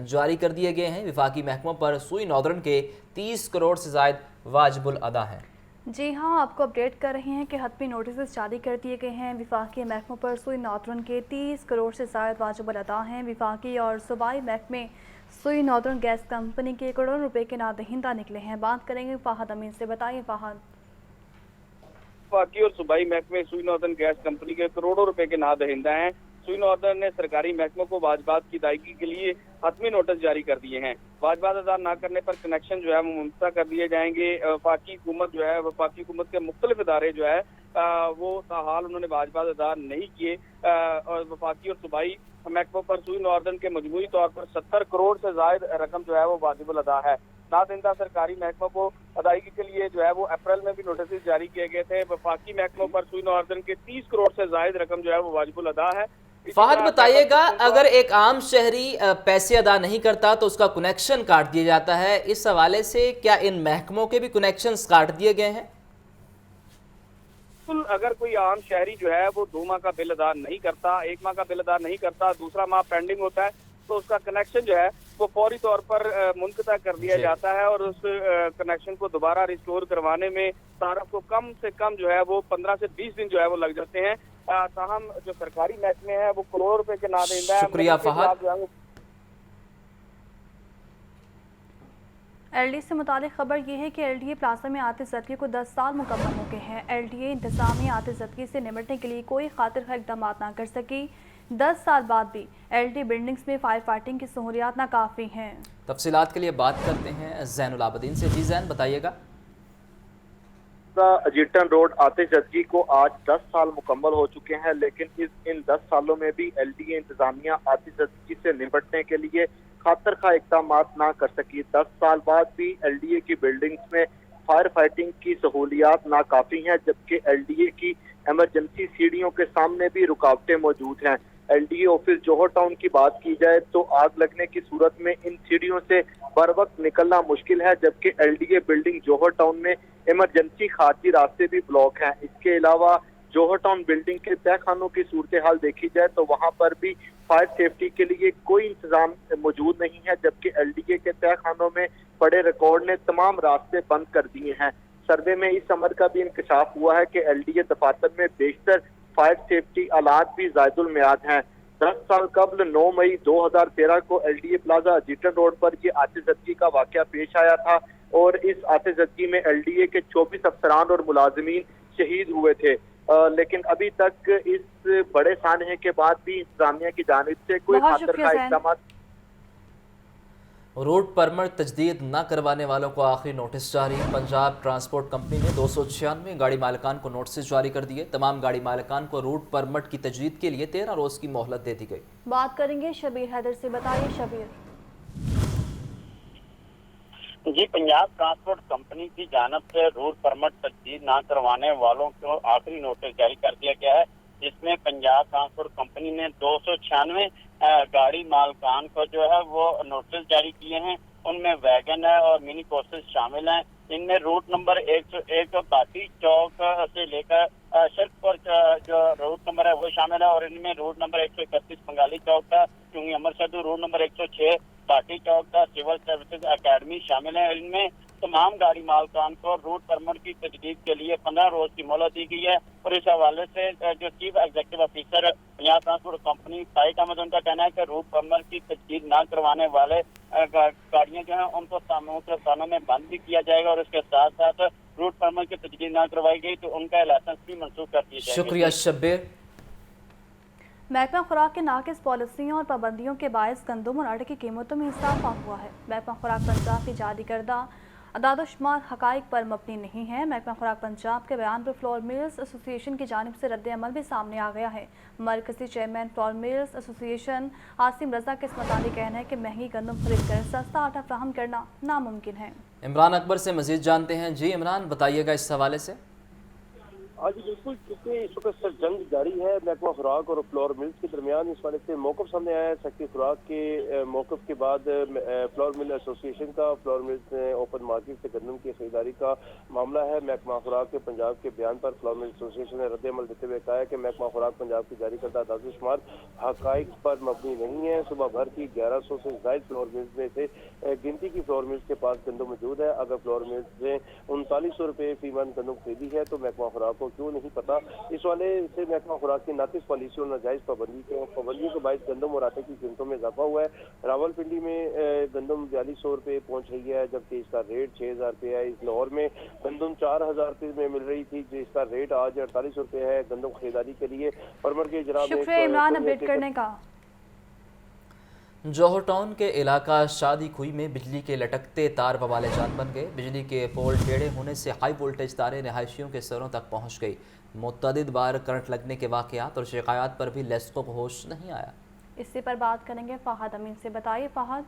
जारी कर दिए गए हैं। वफाकी महकमों पर सुई नॉर्दर्न के 30 करोड़ से ज़ायद वाजिबुल अदा हैं। जी हाँ, आपको अपडेट कर रहे हैं कि हतमी नोटिस जारी कर दिए गए हैं। वफाकी महकमों पर सुई नॉर्दर्न के 30 करोड़ से ज़ायद वाजिबुल अदा हैं। वफाकी और सूबाई महकमे सुई नॉर्दर्न गैस कंपनी के करोड़ों रुपए के नादहिंदा निकले हैं। बात करेंगे फ़ाहद अमीन से। बताइए फ़ाहद। वफाकी और सूबाई महकमे सुई नॉर्दर्न गैस कंपनी के करोड़ों रुपए के नादहिंदा हैं। सुई नॉर्दर्न ने सरकारी महकमों को वाजबात की अदायगी के लिए हतमी नोटिस जारी कर दिए हैं। वाजबात अदा न करने पर कनेक्शन जो है वो मुमता कर दिए जाएंगे। वफाकी हुकूमत जो है, वफाकी हुकूमत के मुख्तलिफ इदारे जो है वो ताहाल उन्होंने वाजबात अदा नहीं किए और वफाकी और सूबाई महकमों पर सुई नॉर्दर्न के मजमूई तौर पर 70 करोड़ से ज़ायद रकम जो है वो वाजिबुल अदा है। नादहिंदा सरकारी महकमों को अदायगी के लिए जो है वो अप्रैल में भी नोटिस जारी किए गए थे। वफाकी महकमों पर सुई नॉर्दर्न के 30 करोड़ से ज़ायद रकम जो है वो वाजिबुल अदा है। फहद बताइएगा, अगर एक आम शहरी पैसे अदा नहीं करता तो उसका कनेक्शन काट दिया जाता है। इस हवाले से क्या इन महकमों के भी कनेक्शंस काट दिए गए हैं? अगर कोई आम शहरी जो है वो 2 माह का बिल अदा नहीं करता, 1 माह का बिल अदा नहीं करता, दूसरा माह पेंडिंग होता है, तो उसका कनेक्शन जो है वो फौरी तौर पर मुनक़ता कर दिया जी। जाता है और उस कनेक्शन को दोबारा रिस्टोर करवाने में तारफ को कम से कम जो है वो 15 से 20 दिन जो है वो लग जाते हैं। ताहम जो सरकारी महकमे हैं वो करोड़ों रुपए के नादेंदा है। शुक्रिया फहद। एलडीए से मुतालिक खबर ये है कि एलडीए प्लाजा में आतिश ज़दगी को 10 साल मुकम्मल हो गए हैं। एलडीए इंतज़ामिया आतिश ज़दगी से निपटने के लिए कोई खातिर खा इक़दाम ना कर सकी। 10 साल बाद भी एलडीए बिल्डिंग्स में फायर फाइटिंग की सहूलियात नाकाफ़ी हैं। तफसीलात के लिए बात करते हैं ज़ैनुल आबदीन से। जी ज़ैन, बताइएगा। अजीटन रोड आतिश ज़दगी को आज 10 साल मुकम्मल हो चुके हैं, लेकिन इन 10 सालों में भी एलडीए इंतजामिया आतिश ज़दगी से निपटने के लिए खातर खा इक़दाम ना कर सकी। 10 साल बाद भी एलडीए की बिल्डिंग्स में फायर फाइटिंग की सहूलियात नाकाफ़ी हैं, जबकि एलडीए की एमरजेंसी सीढ़ियों के सामने भी रुकावटें मौजूद हैं। एलडीए ऑफिस जौहर टाउन की बात की जाए तो आग लगने की सूरत में इन सीढ़ियों से बर वक्त निकलना मुश्किल है, जबकि एलडीए बिल्डिंग जौहर टाउन में इमरजेंसी खारजी रास्ते भी ब्लॉक हैं। इसके अलावा जौहर टाउन बिल्डिंग के तहखानों की सूरत हाल देखी जाए तो वहां पर भी फायर सेफ्टी के लिए कोई इंतजाम मौजूद नहीं है, जबकि एलडीए के तहखानों में पड़े रिकॉर्ड ने तमाम रास्ते बंद कर दिए हैं। सर्वे में इस अमर का भी इंकशाफ हुआ है कि एलडीए दफातर में बेशतर फायर सेफ्टी आलात भी ज़ायदुल मियाद हैं। 10 साल कबल 9 मई 2013 को एलडीए प्लाजा अजीटन रोड पर ये आतिश ज़दगी का वाक़या पेश आया था और इस आतिश ज़दगी में एलडीए के 24 अफसरान और मुलाजिमीन शहीद हुए थे। लेकिन अभी तक इस बड़े सानहे के बाद भी इंतजामिया की जानिब से कोई खातर का इक़दाम। रोड परमिट तजदीद न करवाने वालों को आखिरी नोटिस जारी। पंजाब ट्रांसपोर्ट कंपनी ने 296 गाड़ी मालिकान को नोटिस जारी कर दिए। तमाम गाड़ी मालिकान को रूट परमिट की तजदीद के लिए 13 रोज़ की मोहलत दे दी गई। बात करेंगे शबीर हैदर से। बताइए शबीर। जी, पंजाब ट्रांसपोर्ट कंपनी की जानब से रूट परमिट तजदीद न करवाने वालों को आखिरी नोटिस जारी कर दिया गया है, जिसमें पंजाब ट्रांसपोर्ट कंपनी ने 296 गाड़ी मालकान को जो है वो नोटिस जारी किए हैं। उनमें वैगन है और मिनी कोर्सेज शामिल हैं। इनमें रूट नंबर 101 बाटी चौक से लेकर शर्कपुर जो रूट नंबर है वो शामिल है और इनमें रूट नंबर 131 बंगाली चौक का चुंगी अमर सदू, रूट नंबर 106 बाटी चौक का सिविल सर्विसेज अकेडमी शामिल है। इनमें तमाम गाड़ी मालकान को रूट परमिट की तजदीद के लिए 15 रोज की मोहलत दी गई है और इस हवाले से जो chief executive officer Punjab transport company Faiq Ahmed, उनका कहना है कि रूट परमिट की तजदीद न करवाने वाले गाड़ियां जो हैं उनको थानों में बंद भी किया जाएगा और इसके साथ साथ रूट परमिट की तजदीद न करवाई गई तो उनका लाइसेंस भी मनसूख कर दिया जाएगा। शुक्रिया शब्बीर। महकमा खुराक के नाकिस पॉलिसियों और पाबंदियों के बायस गंदम और आटे की कीमतों में इजाफा हुआ है। महकमा खुराक पंजाब की जारी करदा अदाद-ओ-शुमार हकाइक पर मबनी नहीं है। महकमा खुराक पंजाब के बयान पर फ्लोर मिल्स एसोसिएशन की जानिब से रद्द अमल भी सामने आ गया है। मरकजी chairman flour mills association Asim Raza के इस मुताबिक कहना है कि महंगी गंदम खरीद कर सस्ता आटा फ्राहम करना नामुमकिन है। इमरान अकबर से मजीद जानते हैं। जी इमरान, बताइएगा इस हवाले से। आज बिल्कुल चूँकि इस वक्त सर जंग जारी है महकमा खुराक और फ्लोर मिल्स के दरमियान, इस वाले से मौक़िफ़ सामने आया है। सेक्रेटरी खुराक के मौक़िफ़ के बाद फ्लोर मिल एसोसिएशन का फ्लोर मिल्स में ओपन मार्केट से गंदम की खरीदारी का मामला है। महकमा खुराक के पंजाब के बयान पर फ्लोर मिल एसोसिएशन ने रद्द अमल देते हुए कहा है कि महकमा खुराक पंजाब की जारी करदा अदाद-ओ-शुमार हक़ाइक़ पर मबनी नहीं है। सुबह भर की 1100 से ज़ायद फ्लोर मिल्स में से गिनती की फ्लोर मिल्स के पास गंदम मौजूद है। अगर फ्लोर मिल्स ने 3900 रुपये फी मन गंदम खरीदी है तो महकमा खुराक को क्यों नहीं पता। इस वाले से महकमा खुराक की नाकिस पॉलिसी और नाजायज पाबंदियों के बायस गंदम और आटे की कीमतों में इजाफा हुआ है। रावलपिंडी में गंदम 4200 रुपये पहुंच रही है, जबकि इसका रेट 6000 रुपये है। इस लाहौर में गंदम 4000 रुपये में मिल रही थी, जिसका रेट आज 48 रुपये है। गंदम खरीदारी के लिए परमर के इजरा में इमरान अपडेट करने का। जौहर टाउन के इलाका शादी खुई में बिजली के लटकते तार बवाले जान बन गए। बिजली के पोल टेढ़े होने से हाई वोल्टेज तारें रिहायशियों के सरों तक पहुंच गई। मुतअद्दिद बार करंट लगने के वाक़यात और शिकायत पर भी लेस्को को होश नहीं आया। इसी पर बात करेंगे फहद अमीन से। बताइए फहद।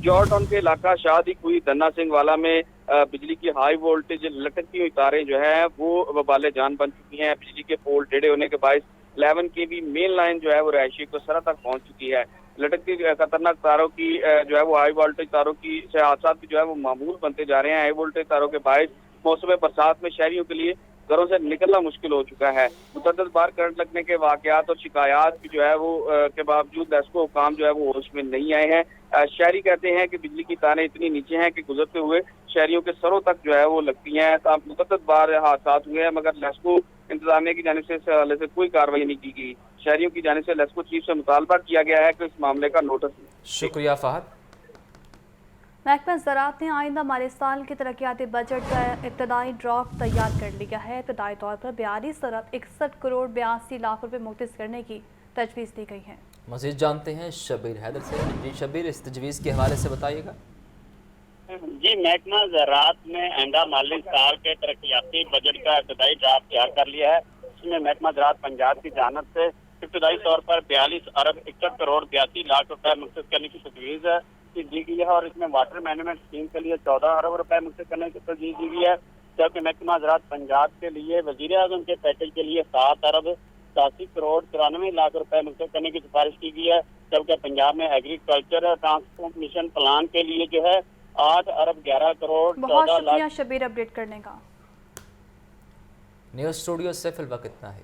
जौहर टाउन के इलाका शादी खुई धन्ना सिंह वाला में बिजली की हाई वोल्टेज लटकती हुई तारें जो है वो बवाले जान बन चुकी हैं। बिजली के पोल टेढ़े होने के बायस 11 kV मेन लाइन जो है वो रहायशी को सरा तक पहुंच चुकी है। लटकती खतरनाक तारों की जो है वो हाई वोल्टेज तारों की से हादसा भी जो है वो मामूल बनते जा रहे हैं। हाई वोल्टेज तारों के बायस मौसम बरसात में शहरियों के लिए घरों से निकलना मुश्किल हो चुका है। मुतअद्दिद बार करंट लगने के वाकयात और शिकायत की जो है वो के बावजूद लेस्को हुकाम जो है वो होश में नहीं आए हैं। शहरी कहते हैं कि बिजली की तारें इतनी नीचे हैं कि गुजरते हुए शहरियों के सरों तक जो है वो लगती हैं। मुतअद्दिद बार हादसा हुए हैं, मगर लेस्को इंतजामिया की जानिब से इस हवाले से कोई कार्रवाई नहीं की गई। शहरियों की जानिब से लेस्को चीफ से मुतालबा किया गया है कि इस मामले का नोटिस। शुक्रिया फहद। महकमा ज़राअत ने आइंदा माली साल के तरक्याती बजट का इब्तदाई ड्राफ्ट तैयार कर लिया है। इब्तदाई तौर पर 42 अरब 61 करोड़ 82 लाख रुपए मुख्तस करने की तजवीज़ दी गई है। मज़ीद जानते हैं शबीर हैदर से। जी शबीर, इस तजवीज़ के हवाले से बताइएगा। जी, महकमा ज़राअत ने आइंदा माली साल के तरक्याती बजट का इब्तदाई ड्राफ्ट तैयार कर लिया है। इसमें महकमा ज़राअत पंजाब की जानिब से इब्तदाई तौर पर 42 अरब 61 करोड़ 82 लाख रुपए मुख्तस करने की तजवीज़ दी गई है और इसमें वाटर मैनेजमेंट स्कीम के लिए 14 अरब रुपए मुख्तस करने की तजवीज़ दी गई है। जबकि महकमा ज़राअत पंजाब के लिए वज़ीर आज़म के पैकेज के लिए 7 अरब 87 करोड़ 93 लाख रुपए मुख्तस करने की सिफारिश की गई है। जबकि पंजाब में एग्रीकल्चर ट्रांसफॉर्मेशन प्लान के लिए जो है 8 अरब 11 करोड़ 14 लाख। बहुत शुक्रिया शबीर अपडेट करने का। न्यूज़ स्टूडियो से फिल वक्त इतना है।